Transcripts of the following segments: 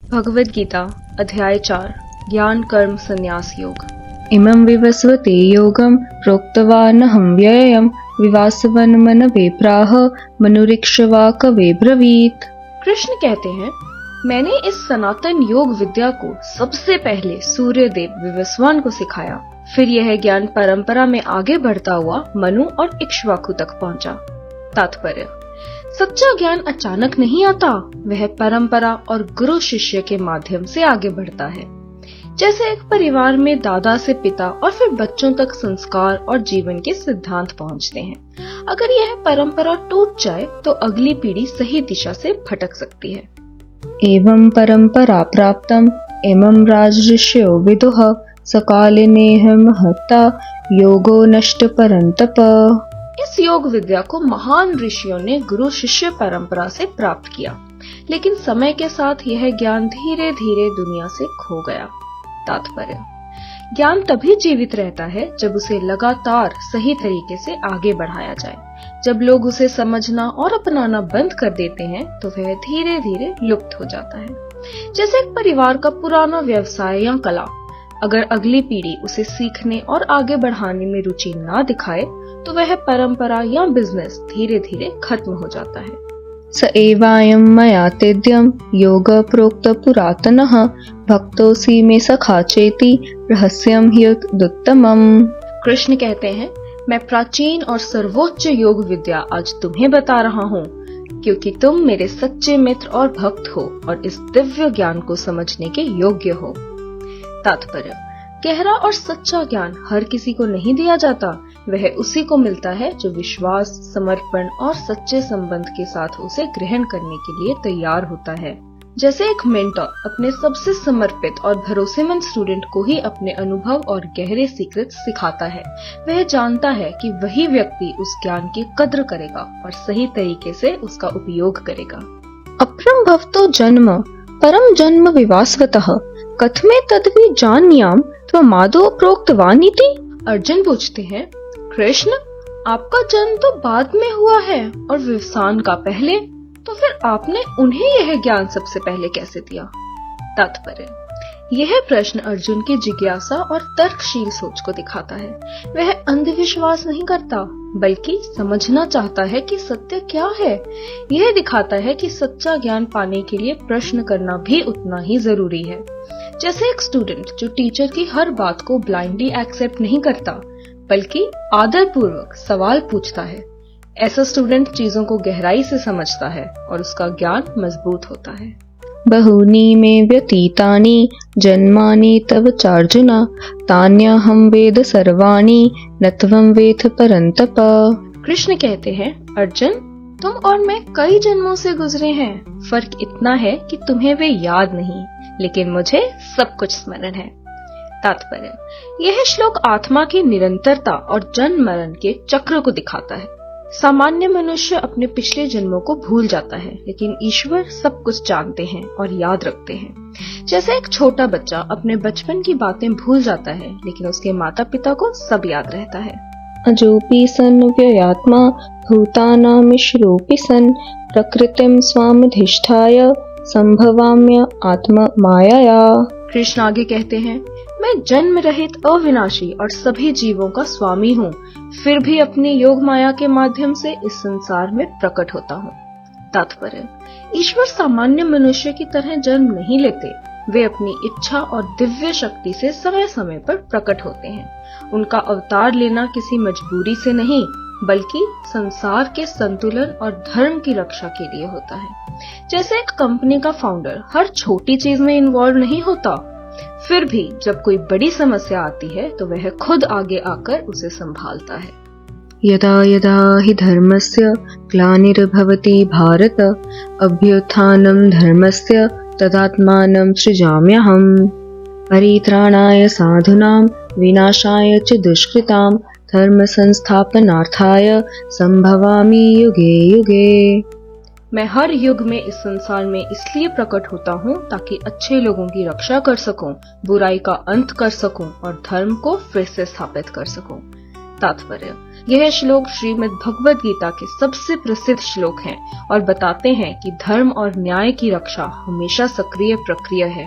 भगवद गीता अध्याय 4 ज्ञान कर्म संन्यास योग। इमं विवस्वते योगं प्रोक्तवानहं व्ययं विवासवन्मनवे प्राह मनुरिक्ष्वा कवे ब्रवीत। कृष्ण कहते हैं, मैंने इस सनातन योग विद्या को सबसे पहले सूर्यदेव विवस्वान को सिखाया। फिर यह ज्ञान परंपरा में आगे बढ़ता हुआ मनु और इक्ष्वाकु तक पहुंचा। तात्पर्य: सच्चा ज्ञान अचानक नहीं आता, वह परंपरा और गुरु शिष्य के माध्यम से आगे बढ़ता है। जैसे एक परिवार में दादा से पिता और फिर बच्चों तक संस्कार और जीवन के सिद्धांत पहुंचते हैं। अगर यह परंपरा टूट जाए तो अगली पीढ़ी सही दिशा से भटक सकती है। एवं परंपरा प्राप्तम इमं राजऋषयो विदुः सकालिनेह महता योगो नष्ट परंतप। इस योग विद्या को महान ऋषियों ने गुरु शिष्य परंपरा से प्राप्त किया, लेकिन समय के साथ यह ज्ञान धीरे धीरे दुनिया से खो गया। तात्पर्य: ज्ञान तभी जीवित रहता है जब उसे लगातार सही तरीके से आगे बढ़ाया जाए। जब लोग उसे समझना और अपनाना बंद कर देते हैं तो वह धीरे धीरे लुप्त हो जाता है। जैसे एक परिवार का पुराना व्यवसाय या कला, अगर अगली पीढ़ी उसे सीखने और आगे बढ़ाने में रुचि ना दिखाए तो वह परंपरा या बिजनेस धीरे धीरे खत्म हो जाता है। स एवायं मया तेद्यं योग प्रोक्त पुरातनः भक्तोऽसि मे सखा चेति रहस्यं ह्युत्तमम्। कृष्ण कहते हैं, मैं प्राचीन और सर्वोच्च योग विद्या आज तुम्हें बता रहा हूँ, क्योंकि तुम मेरे सच्चे मित्र और भक्त हो और इस दिव्य ज्ञान को समझने के योग्य हो। तात्पर्य: गहरा और सच्चा ज्ञान हर किसी को नहीं दिया जाता, वह उसी को मिलता है जो विश्वास, समर्पण और सच्चे संबंध के साथ उसे ग्रहण करने के लिए तैयार होता है। जैसे एक मेंटर अपने सबसे समर्पित और भरोसेमंद स्टूडेंट को ही अपने अनुभव और गहरे सीक्रेट सिखाता है, वह जानता है कि वही व्यक्ति उस ज्ञान की कद्र करेगा और सही तरीके से उसका उपयोग करेगा। अपरं भवतो जन्म परम जन्म विवास्वतः कथमे तद्वि जान्याम त्वमादौ प्रोक्तवानिति। अर्जुन पूछते हैं, कृष्ण, आपका जन्म तो बाद में हुआ है और विवस्वान का पहले, तो फिर आपने उन्हें यह ज्ञान सबसे पहले कैसे दिया? तात्पर्य: यह प्रश्न अर्जुन की जिज्ञासा और तर्कशील सोच को दिखाता है। वह अंधविश्वास नहीं करता, बल्कि समझना चाहता है कि सत्य क्या है। यह दिखाता है कि सच्चा ज्ञान पाने के लिए प्रश्न करना भी उतना ही जरूरी है। जैसे एक स्टूडेंट जो टीचर की हर बात को ब्लाइंडली एक्सेप्ट नहीं करता, बल्कि आदर पूर्वक सवाल पूछता है, ऐसा स्टूडेंट चीजों को गहराई से समझता है और उसका ज्ञान मजबूत होता है। बहूनि मे व्यतीतानि जन्मानि तव चार्जुन तान्यहं वेद सर्वाणि न त्वं वेद परन्तप। कृष्ण कहते हैं, अर्जुन, तुम और मैं कई जन्मों से गुजरे हैं। फर्क इतना है कि तुम्हें वे याद नहीं, लेकिन मुझे सब कुछ स्मरण है। तात्पर्य: यह श्लोक आत्मा की निरंतरता और जन्म मरण के चक्र को दिखाता है। सामान्य मनुष्य अपने पिछले जन्मों को भूल जाता है, लेकिन ईश्वर सब कुछ जानते हैं और याद रखते हैं। जैसे एक छोटा बच्चा अपने बचपन की बातें भूल जाता है, लेकिन उसके माता पिता को सब याद रहता है। अजोपि सन् व्ययात्मा भूतानामीश्वरोऽपि सन् प्रकृतिं स्वामधिष्ठाय संभवाम्य आत्मा मायया। कृष्ण आगे कहते हैं, मैं जन्म रहित अविनाशी और सभी जीवों का स्वामी हूँ, फिर भी अपनी योग माया के माध्यम से इस संसार में प्रकट होता हूँ। तात्पर्य: ईश्वर सामान्य मनुष्य की तरह जन्म नहीं लेते, वे अपनी इच्छा और दिव्य शक्ति से समय समय पर प्रकट होते हैं। उनका अवतार लेना किसी मजबूरी से नहीं, बल्कि संसार के संतुलन और धर्म की रक्षा के लिए होता है। जैसे एक कंपनी का फाउंडर हर छोटी चीज में इन्वॉल्व नहीं होता, फिर भी जब कोई बड़ी समस्या आती है तो वह खुद आगे आकर उसे संभालता है। यदा यदा हि धर्मस्य ग्लानिर्भवति भारत अभ्युत्थानं धर्मस्य तदात्मानं सृजाम्यहम्। परित्राणाय साधूनां विनाशाय च दुष्कृतां धर्म संस्थापनार्थाय संभवामि युगे युगे। मैं हर युग में इस संसार में इसलिए प्रकट होता हूँ ताकि अच्छे लोगों की रक्षा कर सकूं, बुराई का अंत कर सकूं और धर्म को फिर से स्थापित कर सकूं। तात्पर्य, यह श्लोक श्रीमद् भगवद गीता के सबसे प्रसिद्ध श्लोक हैं और बताते हैं कि धर्म और न्याय की रक्षा हमेशा सक्रिय प्रक्रिया है।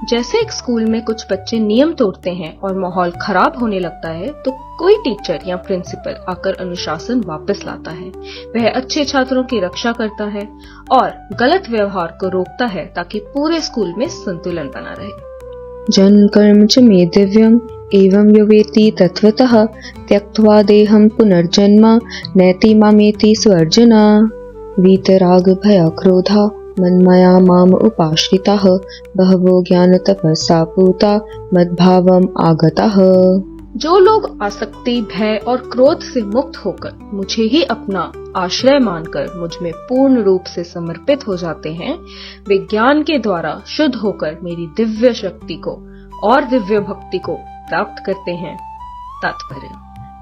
जैसे एक स्कूल में कुछ बच्चे नियम तोड़ते हैं और माहौल खराब होने लगता है, तो कोई टीचर या प्रिंसिपल आकर अनुशासन वापस लाता है। वह अच्छे छात्रों की रक्षा करता है और गलत व्यवहार को रोकता है ताकि पूरे स्कूल में संतुलन बना रहे। जन कर्म च मे दिव्यम एवं यो वेति तत्वतः त्यक्त्वा देहं पुनर्जन्म नैति मामेति स्वर्जना वीतराग भय क्रोधा मन्मया माम उपाश्रिताः बहवो ज्ञान तपस्सा पूता मद्भावम आगताः। जो लोग आसक्ति, भय और क्रोध से मुक्त होकर मुझे ही अपना आश्रय मानकर मुझ में पूर्ण रूप से समर्पित हो जाते हैं, वे ज्ञान के द्वारा शुद्ध होकर मेरी दिव्य शक्ति को और दिव्य भक्ति को प्राप्त करते हैं। तात्पर्य,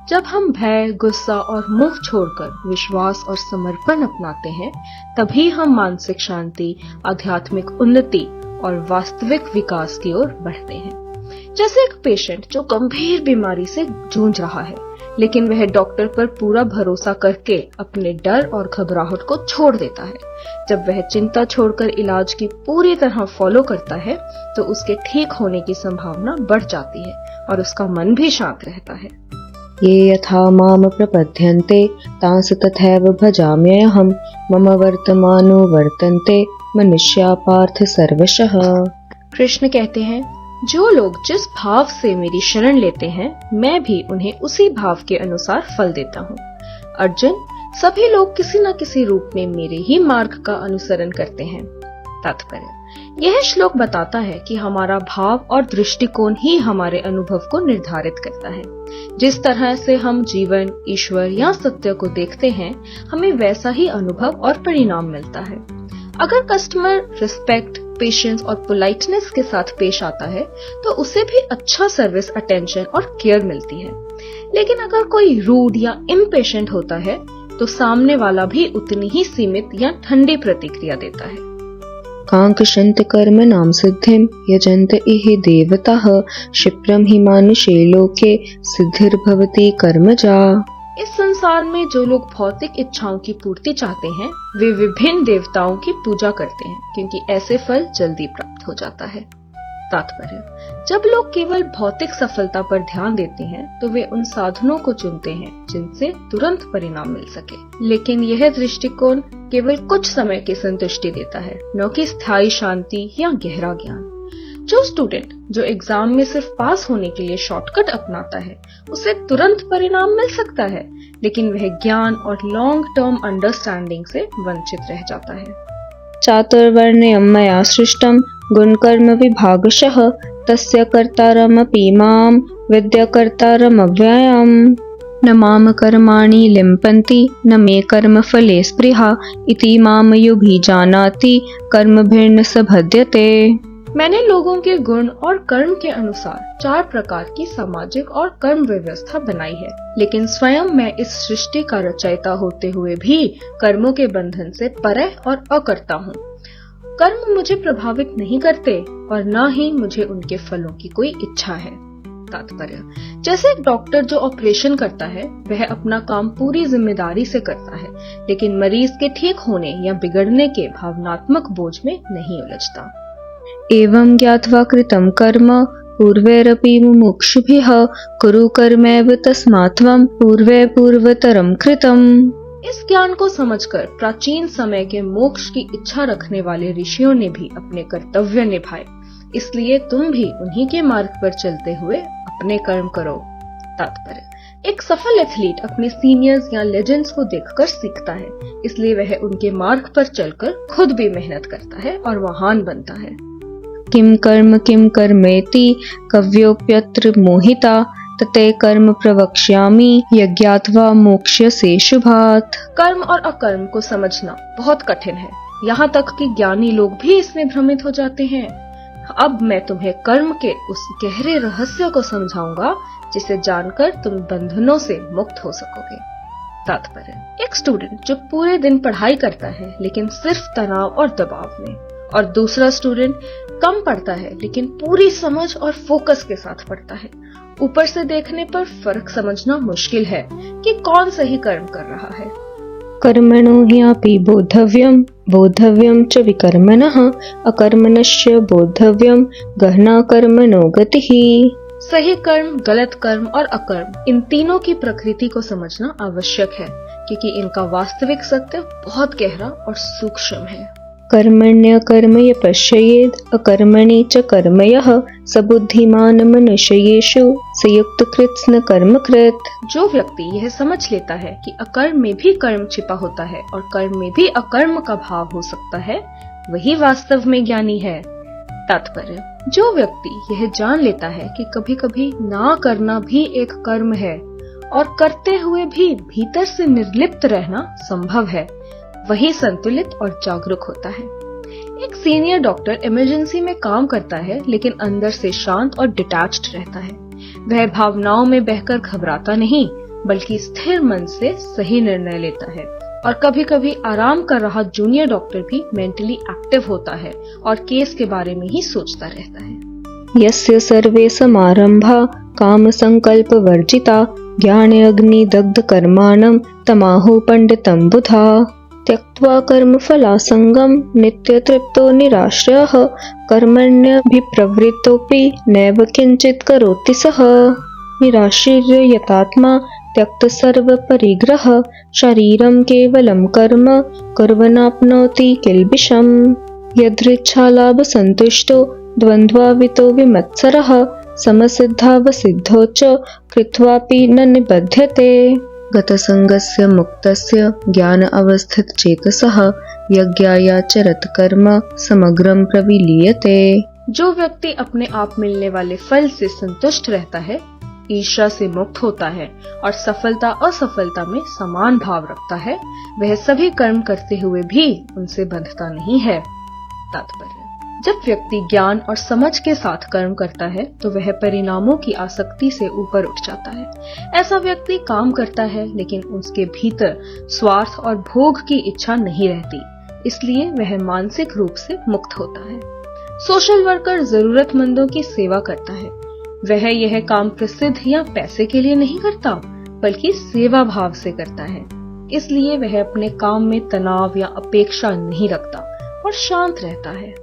जब हम भय, गुस्सा और मोह छोड़कर विश्वास और समर्पण अपनाते हैं, तभी हम मानसिक शांति, आध्यात्मिक उन्नति और वास्तविक विकास की ओर बढ़ते हैं। जैसे एक पेशेंट जो गंभीर बीमारी से जूझ रहा है, लेकिन वह डॉक्टर पर पूरा भरोसा करके अपने डर और घबराहट को छोड़ देता है। जब वह चिंता छोड़कर इलाज की पूरी तरह फॉलो करता है, तो उसके ठीक होने की संभावना बढ़ जाती है और उसका मन भी शांत रहता है। ये यथा माम प्रपद्यन्ते तांस तथैव भजाम्यहम् मम वर्तमानो वर्तन्ते मनुष्या पार्थ सर्वशः। कृष्ण कहते हैं, जो लोग जिस भाव से मेरी शरण लेते हैं, मैं भी उन्हें उसी भाव के अनुसार फल देता हूँ। अर्जुन, सभी लोग किसी न किसी रूप में मेरे ही मार्ग का अनुसरण करते हैं। तात्पर्य, यह श्लोक बताता है कि हमारा भाव और दृष्टिकोण ही हमारे अनुभव को निर्धारित करता है। जिस तरह से हम जीवन, ईश्वर या सत्य को देखते हैं, हमें वैसा ही अनुभव और परिणाम मिलता है। अगर कस्टमर रिस्पेक्ट, पेशेंस और पोलाइटनेस के साथ पेश आता है, तो उसे भी अच्छा सर्विस, अटेंशन और केयर मिलती है। लेकिन अगर कोई रूड या इम्पेशेंट होता है, तो सामने वाला भी उतनी ही सीमित या ठंडी प्रतिक्रिया देता है। कांक्षन्त कर्म नाम सिद्धिम यजन्त इहि देवताः क्षिप्रम हि मानुषे लोके सिद्धिर्भवति कर्मजा। इस संसार में जो लोग भौतिक इच्छाओं की पूर्ति चाहते हैं, वे विभिन्न देवताओं की पूजा करते हैं, क्योंकि ऐसे फल जल्दी प्राप्त हो जाता है। तात्पर्य, जब लोग केवल भौतिक सफलता पर ध्यान देते हैं, तो वे उन साधनों को चुनते हैं जिनसे तुरंत परिणाम मिल सके। लेकिन यह दृष्टिकोण केवल कुछ समय की संतुष्टि देता है, न कि स्थायी शांति या गहरा ज्ञान। जो स्टूडेंट जो एग्जाम में सिर्फ पास होने के लिए शॉर्टकट अपनाता है, उसे तुरंत परिणाम मिल सकता है, लेकिन वह ज्ञान और लॉन्ग टर्म अंडरस्टैंडिंग से वंचित रह जाता है। चातुर्वर्ण्यं मया सृष्टं गुणकर्म विभागशः तस्य कर्तारमपि मां विद्यकर्तारमव्ययम् न माम कर्माणि लिम्पन्ति न मे कर्मफले स्पृहा इति माम युभिजानाति कर्मभिर्न सभद्यते। मैंने लोगों के गुण और कर्म के अनुसार 4 प्रकार की सामाजिक और कर्म व्यवस्था बनाई है, लेकिन स्वयं मैं इस सृष्टि का रचयिता होते हुए भी कर्मों के बंधन से परे और अकर्ता हूँ। कर्म मुझे प्रभावित नहीं करते और न ही मुझे उनके फलों की कोई इच्छा है। तात्पर्य, जैसे एक डॉक्टर जो ऑपरेशन करता है, वह अपना काम पूरी जिम्मेदारी से करता है, लेकिन मरीज के ठीक होने या बिगड़ने के भावनात्मक बोझ में नहीं उलझता। एवं ज्ञात्वा कृतं कर्म पूर्वैरपि मुमुक्षुभिः कुरु कर्मैव तस्मात् त्वं पूर्वे पूर्वतरं कृतम्। इस ज्ञान को समझकर प्राचीन समय के मोक्ष की इच्छा रखने वाले ऋषियों ने भी अपने कर्तव्य निभाए, इसलिए तुम भी उन्हीं के मार्ग पर चलते हुए अपने कर्म करो। तात्पर्य, एक सफल एथलीट अपने सीनियर्स या लेजेंड्स को देखकर सीखता है, इसलिए वह उनके मार्ग पर चलकर खुद भी मेहनत करता है और महान बनता है। किम कर्मेति कव्योप्यत्र मोहिता तते कर्म प्रवक्ष्यामि यज्ञात्वा मोक्ष्यसे शुभात्। कर्म और अकर्म को समझना बहुत कठिन है, यहाँ तक कि ज्ञानी लोग भी इसमें भ्रमित हो जाते हैं। अब मैं तुम्हें कर्म के उस गहरे रहस्य को समझाऊंगा जिसे जानकर तुम बंधनों से मुक्त हो सकोगे। तात्पर्य, एक स्टूडेंट जो पूरे दिन पढ़ाई करता है लेकिन सिर्फ तनाव और दबाव में, और दूसरा स्टूडेंट कम पढ़ता है लेकिन पूरी समझ और फोकस के साथ पढ़ता है। ऊपर से देखने पर फर्क समझना मुश्किल है कि कौन सही कर्म कर रहा है। कर्मणो ह्यापि बोद्धव्यम बोद्धव्यम च विकर्मणः अकर्मणस्य बोद्धव्यम गहना कर्मणो गतिः। सही कर्म, गलत कर्म और अकर्म, इन तीनों की प्रकृति को समझना आवश्यक है क्योंकि इनका वास्तविक सत्य बहुत गहरा और सूक्ष्म है। कर्मण्य कर्म य पश्येद अकर्मणि च कर्म यः स बुद्धिमान मनुष्येषु संयुक्त कृत्स्न कर्म कृत। जो व्यक्ति यह समझ लेता है कि अकर्म में भी कर्म छिपा होता है और कर्म में भी अकर्म का भाव हो सकता है, वही वास्तव में ज्ञानी है। तात्पर्य, जो व्यक्ति यह जान लेता है कि कभी कभी ना करना भी एक कर्म है और करते हुए भी भीतर से निर्लिप्त रहना संभव है, वही संतुलित और जागरूक होता है। एक सीनियर डॉक्टर इमरजेंसी में काम करता है लेकिन अंदर से शांत और डिटैच्ड रहता है। वह भावनाओं में बहकर घबराता नहीं बल्कि स्थिर मन से सही निर्णय लेता है। और कभी कभी आराम कर रहा जूनियर डॉक्टर भी मेंटली एक्टिव होता है और केस के बारे में ही सोचता रहता है। यस्य सर्वे समारंभा काम संकल्प वर्जिता ज्ञान अग्नि दग्ध कर्माणं तमाहु पंडितं बुधा। त्यक्त्वा कर्म फलासंगम नित्य तृप्तो निराश्रयः कर्मण्यभिप्रवृत्तोऽपि नैव किंचित् करोति सः। निराश्रय यतात्मा त्यक्त सर्व परिग्रह शरीरं केवलं कर्म कुर्वन्नाप्नोति किल्बिषम्। यदृच्छालाभ संतुष्टो द्वन्द्वावितो विमत्सरः समसिद्धावसिद्धो च कृत्वापि न निबध्यते। गतसंगस्य मुक्तस्य ज्ञान अवस्थित चेतसः यज्ञायाचरत कर्म समग्रं प्रविलीयते। जो व्यक्ति अपने आप मिलने वाले फल से संतुष्ट रहता है, ईर्ष्या से मुक्त होता है और सफलता असफलता में समान भाव रखता है, वह सभी कर्म करते हुए भी उनसे बंधता नहीं है। तात्पर्य, जब व्यक्ति ज्ञान और समझ के साथ कर्म करता है तो वह परिणामों की आसक्ति से ऊपर उठ जाता है। ऐसा व्यक्ति काम करता है लेकिन उसके भीतर स्वार्थ और भोग की इच्छा नहीं रहती, इसलिए वह मानसिक रूप से मुक्त होता है। सोशल वर्कर जरूरतमंदों की सेवा करता है। वह यह काम प्रसिद्ध या पैसे के लिए नहीं करता बल्कि सेवा भाव से करता है, इसलिए वह अपने काम में तनाव या अपेक्षा नहीं रखता और शांत रहता है।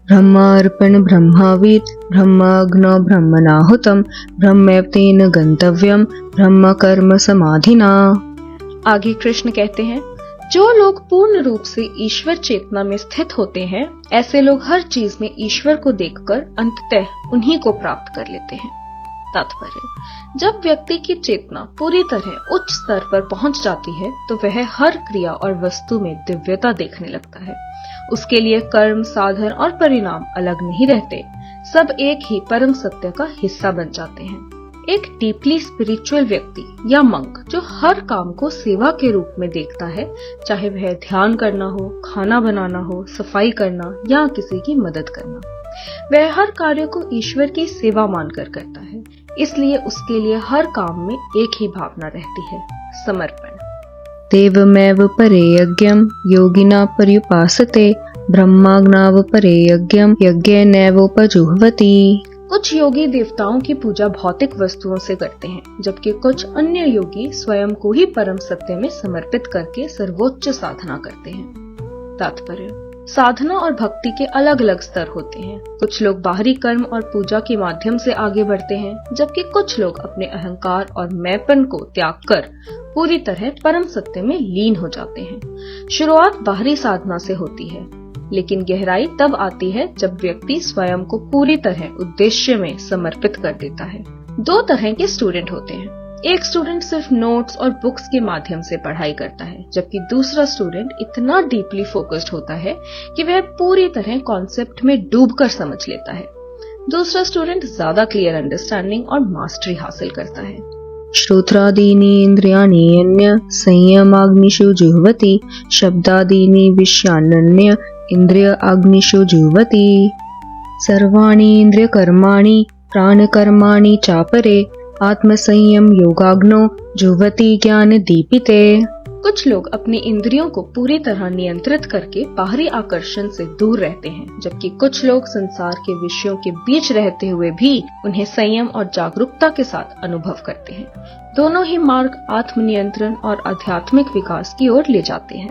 ब्रह्मार्पण ब्रह्मावीत ब्रह्माग्नो ब्रह्मणाहुतम ब्रह्मैव तेन गंतव्यम ब्रह्म कर्म समाधिना। आगे कृष्ण कहते हैं, जो लोग पूर्ण रूप से ईश्वर चेतना में स्थित होते हैं, ऐसे लोग हर चीज में ईश्वर को देखकर अंततः उन्हीं को प्राप्त कर लेते हैं। तात्पर्य, जब व्यक्ति की चेतना पूरी तरह उच्च स्तर पर पहुंच जाती है तो वह हर क्रिया और वस्तु में दिव्यता देखने लगता है। उसके लिए कर्म, साधन और परिणाम अलग नहीं रहते, सब एक ही परम सत्य का हिस्सा बन जाते हैं। एक डीपली स्पिरिचुअल व्यक्ति या मंक जो हर काम को सेवा के रूप में देखता है, चाहे वह ध्यान करना हो, खाना बनाना हो, सफाई करना या किसी की मदद करना, वह हर कार्य को ईश्वर की सेवा मानकर करता है। इसलिए उसके लिए हर काम में एक ही भावना रहती है, समर्पण। देवमेव परे यज्ञं योगिना पर्युपासते ब्रह्माग्नाव परे यज्ञं यज्ञेनैवोपजुह्वति। कुछ योगी देवताओं की पूजा भौतिक वस्तुओं से करते हैं, जबकि कुछ अन्य योगी स्वयं को ही परम सत्य में समर्पित करके सर्वोच्च साधना करते हैं। तात्पर्य, साधना और भक्ति के अलग अलग स्तर होते हैं। कुछ लोग बाहरी कर्म और पूजा के माध्यम से आगे बढ़ते हैं, जबकि कुछ लोग अपने अहंकार और मैंपन को त्याग कर पूरी तरह परम सत्य में लीन हो जाते हैं। शुरुआत बाहरी साधना से होती है, लेकिन गहराई तब आती है जब व्यक्ति स्वयं को पूरी तरह उद्देश्य में समर्पित कर देता है। दो तरह के स्टूडेंट होते हैं। एक स्टूडेंट सिर्फ नोट्स और बुक्स के माध्यम से पढ़ाई करता है, जबकि दूसरा स्टूडेंट इतना डीपली फोकस्ड होता है कि वह पूरी तरह कॉन्सेप्ट में डूबकर समझ लेता है। दूसरा स्टूडेंट ज्यादा क्लियर अंडरस्टैंडिंग और मास्टरी हासिल करता है। श्रोत्रादीनि इंद्रियाणि अन्य संयमाग्निषु जुह्वति शब्दादीनि विषयान्य इंद्रिय अग्निषु जुह्वति। सर्वाणि इंद्रिय कर्माणि प्राणकर्माणि चापरे आत्मसंयम योगाग्नो जुह्वति ज्ञान दीपिते। कुछ लोग अपनी इंद्रियों को पूरी तरह नियंत्रित करके बाहरी आकर्षण से दूर रहते हैं, जबकि कुछ लोग संसार के विषयों के बीच रहते हुए भी उन्हें संयम और जागरूकता के साथ अनुभव करते हैं। दोनों ही मार्ग आत्मनियंत्रण और आध्यात्मिक विकास की ओर ले जाते हैं।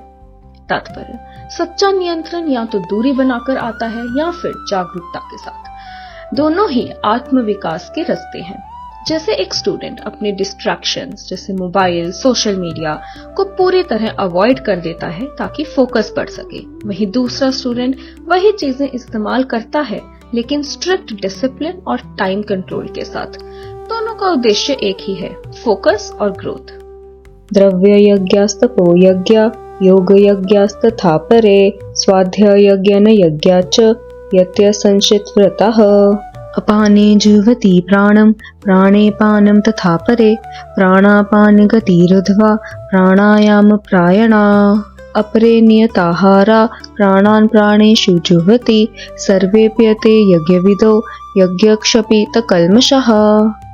तात्पर्य, सच्चा नियंत्रण या तो दूरी बनाकर आता है या फिर जागरूकता के साथ। दोनों ही आत्म विकास के रास्ते हैं। जैसे एक स्टूडेंट अपने डिस्ट्रैक्शंस जैसे मोबाइल, सोशल मीडिया को पूरी तरह अवॉइड कर देता है ताकि फोकस बढ़ सके, वहीं दूसरा स्टूडेंट वही चीजें इस्तेमाल करता है लेकिन स्ट्रिक्ट डिसिप्लिन और टाइम कंट्रोल के साथ। दोनों का उद्देश्य एक ही है, फोकस और ग्रोथ। द्रव्य यज्ञास्तपो यज्ञ योग यज्ञास्तथा परे स्वाध्याय यज्ञ यज्ञाच यत्य संचित व्रतः अपाने जुह्वति प्राणं प्राणे पानं तथा परे प्राणापान गतिरुध्वा प्राणायाम प्रायणा अपरे नियताहारा प्राणान् प्राणेषु जुह्वति सर्वेप्यते यज्ञविदो यज्ञक्षपित कल्मषः।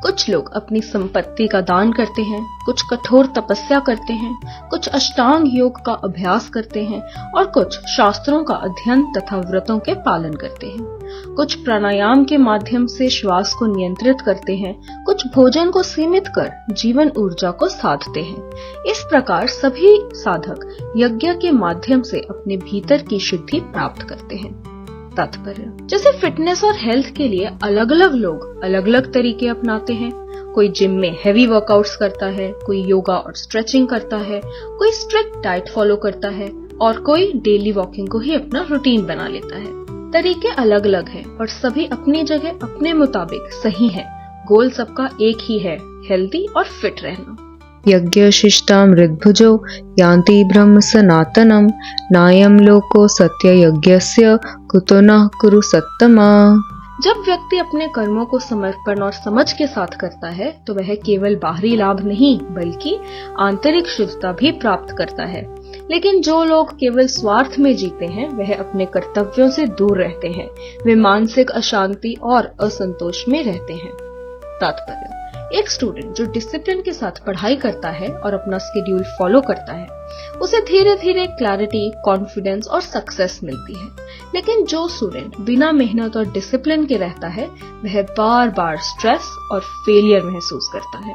कुछ लोग अपनी संपत्ति का दान करते हैं, कुछ कठोर तपस्या करते हैं, कुछ अष्टांग योग का अभ्यास करते हैं और कुछ शास्त्रों का अध्ययन तथा व्रतों के पालन करते हैं। कुछ प्राणायाम के माध्यम से श्वास को नियंत्रित करते हैं, कुछ भोजन को सीमित कर जीवन ऊर्जा को साधते हैं। इस प्रकार सभी साधक यज्ञ के माध्यम से अपने भीतर की शुद्धि प्राप्त करते हैं। तात्पर्य, जैसे फिटनेस और हेल्थ के लिए अलग अलग लोग अलग अलग तरीके अपनाते हैं। कोई जिम में हेवी वर्कआउट्स करता है, कोई योगा और स्ट्रेचिंग करता है, कोई स्ट्रिक्ट डाइट फॉलो करता है और कोई डेली वॉकिंग को ही अपना रूटीन बना लेता है। तरीके अलग अलग हैं और सभी अपनी जगह अपने मुताबिक सही हैं। गोल सबका एक ही है, हेल्दी और फिट रहना। यज्ञशिष्टामृतभुजो यान्ति ब्रह्म सनातनम् नायं लोको सत्य यज्ञस्य कुतो न कुरु सत्तमा। जब व्यक्ति अपने कर्मों को समर्पण और समझ के साथ करता है तो वह केवल बाहरी लाभ नहीं बल्कि आंतरिक शुद्धता भी प्राप्त करता है। लेकिन जो लोग केवल स्वार्थ में जीते हैं वह अपने कर्तव्यों से दूर रहते हैं। वे मानसिक अशांति और असंतोष में रहते हैं। तात्पर्य, एक स्टूडेंट जो डिसिप्लिन के साथ पढ़ाई करता है और अपना शेड्यूल फॉलो करता है उसे धीरे धीरे क्लैरिटी, कॉन्फिडेंस और सक्सेस मिलती है। लेकिन जो स्टूडेंट बिना मेहनत और डिसिप्लिन के रहता है वह बार बार स्ट्रेस और फेलियर महसूस करता है।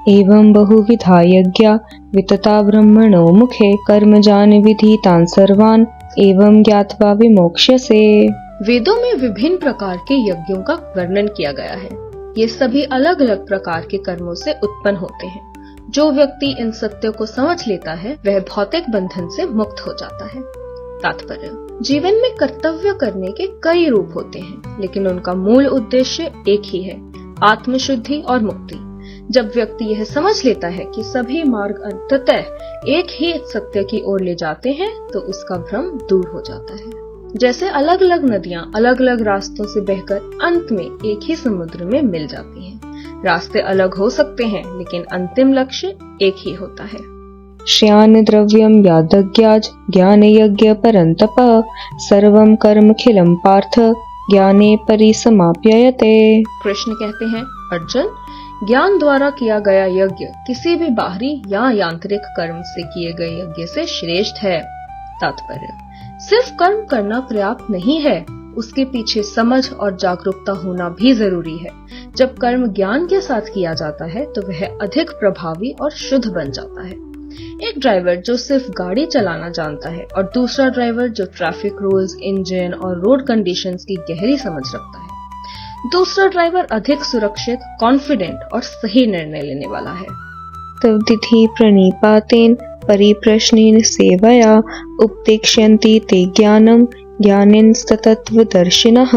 एवं बहुविधा यज्ञा वितता ब्रह्मणो मुखे कर्मजान विधितान् सर्वान् एवं ज्ञात्वा विमोक्ष्यसे। वेदों में विभिन्न प्रकार के यज्ञों का वर्णन किया गया है। ये सभी अलग अलग प्रकार के कर्मों से उत्पन्न होते हैं। जो व्यक्ति इन सत्यों को समझ लेता है वह भौतिक बंधन से मुक्त हो जाता है। तात्पर्य, जीवन में कर्तव्य करने के कई रूप होते हैं लेकिन उनका मूल उद्देश्य एक ही है, आत्मशुद्धि और मुक्ति। जब व्यक्ति यह समझ लेता है कि सभी मार्ग अंततः एक ही सत्य की ओर ले जाते हैं तो उसका भ्रम दूर हो जाता है। जैसे अलग अलग नदियां अलग अलग रास्तों से बहकर अंत में एक ही समुद्र में मिल जाती हैं। रास्ते अलग हो सकते हैं लेकिन अंतिम लक्ष्य एक ही होता है। श्यान द्रव्यम यादज्ञाज ज्ञान यज्ञ परंतप सर्वं कर्मखिलम पार्थ ज्ञाने परिसमाप्ययते। कृष्ण कहते हैं, अर्जुन, ज्ञान द्वारा किया गया यज्ञ किसी भी बाहरी या यांत्रिक कर्म से किए गए यज्ञ से श्रेष्ठ है। तात्पर्य, सिर्फ कर्म करना पर्याप्त नहीं है, उसके पीछे समझ और जागरूकता होना भी जरूरी है। जब कर्म ज्ञान के साथ किया जाता है तो वह अधिक प्रभावी और शुद्ध बन जाता है। एक ड्राइवर जो सिर्फ गाड़ी चलाना जानता है और दूसरा ड्राइवर जो ट्रैफिक रूल्स, इंजन और रोड कंडीशंस की गहरी समझ रखता है। दूसरा ड्राइवर अधिक सुरक्षित, कॉन्फिडेंट और सही निर्णय लेने वाला है। तवतिथि प्रणिपातेन परिप्रश्नेन सेवया उपदेक्ष्यन्ति ते ज्ञानं ज्ञानेनस्तत्त्वदर्शिनः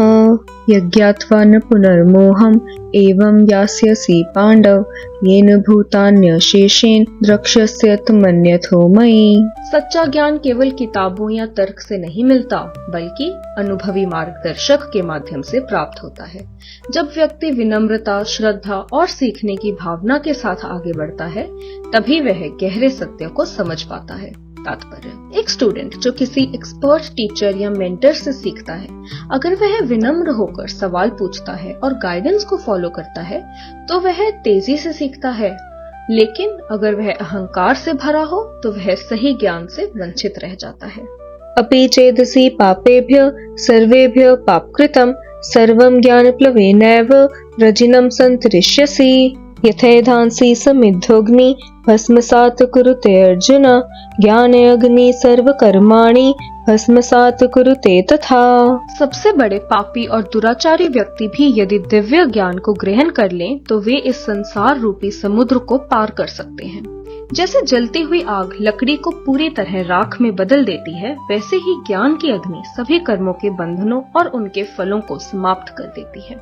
यज्ञात्वा न पुनर्मोहम् एवं यास्यसि पांडव येन भूतान्यशेषेण द्रक्ष्यस्यत्मन्यथो मयि। सच्चा ज्ञान केवल किताबों या तर्क से नहीं मिलता बल्कि अनुभवी मार्गदर्शक के माध्यम से प्राप्त होता है। जब व्यक्ति विनम्रता, श्रद्धा और सीखने की भावना के साथ आगे बढ़ता है तभी वह गहरे सत्य को समझ पाता है। तात्पर्य, एक स्टूडेंट जो किसी एक्सपर्ट टीचर या मेंटर से सीखता है, अगर वह विनम्र होकर सवाल पूछता है और गाइडेंस को फॉलो करता है तो वह तेजी से सीखता है। लेकिन अगर वह अहंकार से भरा हो तो वह सही ज्ञान से वंचित रह जाता है। अपि चेदसि पापेभ्य सर्वेभ्य पापकृतं सर्वं ज्ञानप्लवेनैव रजिनं सन्तरिष्यसि। यथैधांसि समिद्धोऽग्नि भस्मसात् कुरुते अर्जुन ज्ञाने अग्नि सर्वकर्माणि भस्मसात् कुरुते तथा। सबसे बड़े पापी और दुराचारी व्यक्ति भी यदि दिव्य ज्ञान को ग्रहण कर लें तो वे इस संसार रूपी समुद्र को पार कर सकते हैं। जैसे जलती हुई आग लकड़ी को पूरी तरह राख में बदल देती है, वैसे ही ज्ञान की अग्नि सभी कर्मों के बंधनों और उनके फलों को समाप्त कर देती है।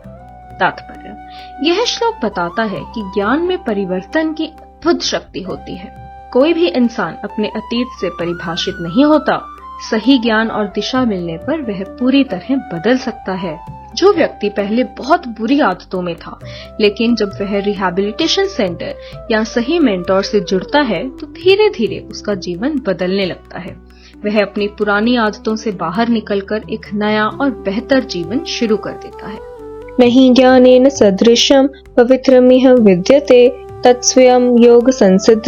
तात्पर्य: यह श्लोक बताता है कि ज्ञान में परिवर्तन की अद्भुत शक्ति होती है। कोई भी इंसान अपने अतीत से परिभाषित नहीं होता। सही ज्ञान और दिशा मिलने पर वह पूरी तरह बदल सकता है। जो व्यक्ति पहले बहुत बुरी आदतों में था, लेकिन जब वह रिहैबिलिटेशन सेंटर या सही मेंटोर से जुड़ता है तो धीरे धीरे उसका जीवन बदलने लगता है। वह अपनी पुरानी आदतों से बाहर निकलकर एक नया और बेहतर जीवन शुरू कर देता है। नहीं ज्ञानेन सदृशं पवित्रमिह विद्यते तत्स्वयं योग संसिद्ध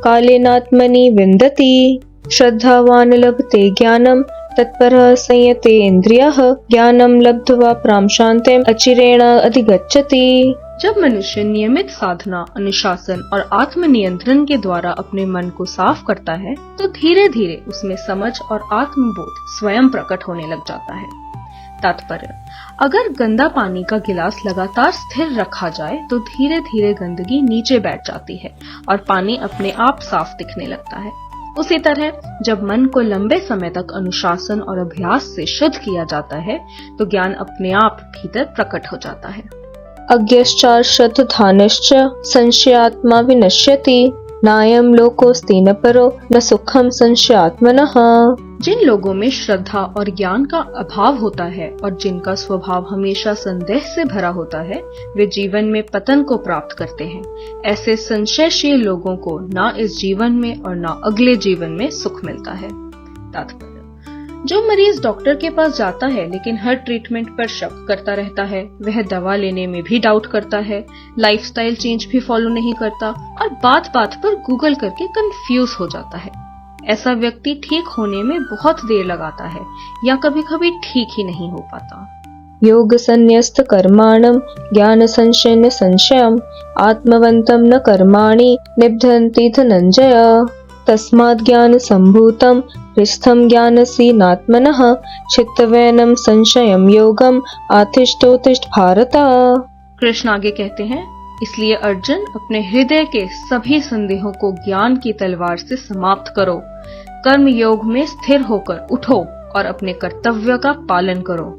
कालेनात्मनि विन्दति। श्रद्धावान् लभते ज्ञानं तत्परः संयते इन्द्रियः ज्ञानं लब्ध्वा प्रां शान्तिम् अचिरेण अधिगच्छति। जब मनुष्य नियमित साधना, अनुशासन और आत्म नियंत्रण के द्वारा अपने मन को साफ करता है तो धीरे धीरे उसमें समझ और आत्मबोध स्वयं प्रकट होने लग जाता है। तात्पर्य: अगर गंदा पानी का गिलास लगातार स्थिर रखा जाए तो धीरे धीरे गंदगी नीचे बैठ जाती है और पानी अपने आप साफ दिखने लगता है। उसी तरह जब मन को लंबे समय तक अनुशासन और अभ्यास से शुद्ध किया जाता है तो ज्ञान अपने आप भीतर प्रकट हो जाता है। अज्ञश्चार्षत् धानश्च संशयात्मा विनश्यति नायं लोकोऽस्ति न परो न सुखम संशयात्मनः। जिन लोगों में श्रद्धा और ज्ञान का अभाव होता है और जिनका स्वभाव हमेशा संदेह से भरा होता है, वे जीवन में पतन को प्राप्त करते हैं। ऐसे संशयशील लोगों को ना इस जीवन में और ना अगले जीवन में सुख मिलता है। तात्पर्य: जो मरीज डॉक्टर के पास जाता है लेकिन हर ट्रीटमेंट पर शक करता रहता है, वह दवा लेने में भी डाउट करता है, लाइफस्टाइल चेंज भी फॉलो नहीं करता और बात बात पर गूगल करके कंफ्यूज हो जाता है, ऐसा व्यक्ति ठीक होने में बहुत देर लगाता है या कभी कभी ठीक ही नहीं हो पाता। योग संन्यस्त कर्माणं ज्ञान संशयन संशयम् आत्मवन्तं न कर्माणि निबध्नन्ति धनंजय। तस्मात् ज्ञान संभूतं हृस्थं ज्ञानसीनात्मनः चित्तवैनं संशयं योगम आतिष्ठोतिष्ठ भारत। कृष्ण आगे कहते हैं, इसलिए अर्जुन अपने हृदय के सभी संदेहों को ज्ञान की तलवार से समाप्त करो। कर्म योग में स्थिर होकर उठो और अपने कर्तव्य का पालन करो।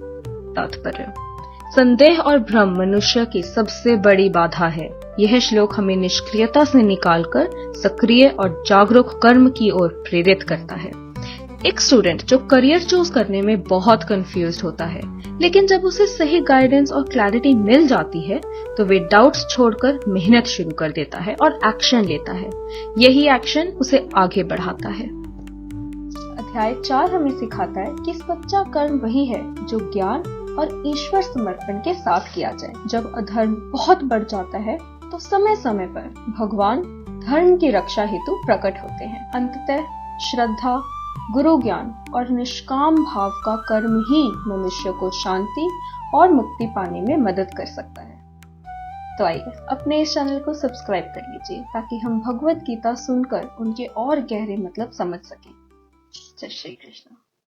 तात्पर्य: संदेह और भ्रम मनुष्य की सबसे बड़ी बाधा है। यह श्लोक हमें निष्क्रियता से निकालकर सक्रिय और जागरूक कर्म की ओर प्रेरित करता है। एक स्टूडेंट जो करियर चूज करने में बहुत कंफ्यूज्ड होता है, लेकिन जब उसे सही गाइडेंस और क्लैरिटी मिल जाती है तो वे डाउट्स छोड़कर मेहनत शुरू कर देता है और एक्शन लेता है। यही एक्शन उसे आगे बढ़ाता है। अध्याय 4 हमें सिखाता है कि सच्चा कर्म वही है जो ज्ञान और ईश्वर समर्पण के साथ किया जाए। जब अधर्म बहुत बढ़ जाता है तो समय समय पर भगवान धर्म की रक्षा हेतु प्रकट होते हैं। अंततः श्रद्धा, गुरु ज्ञान और निष्काम भाव का कर्म ही मनुष्य को शांति और मुक्ति पाने में मदद कर सकता है। तो आइए अपने इस चैनल को सब्सक्राइब कर लीजिए ताकि हम भगवत गीता सुनकर उनके और गहरे मतलब समझ सकें। जय श्री कृष्ण।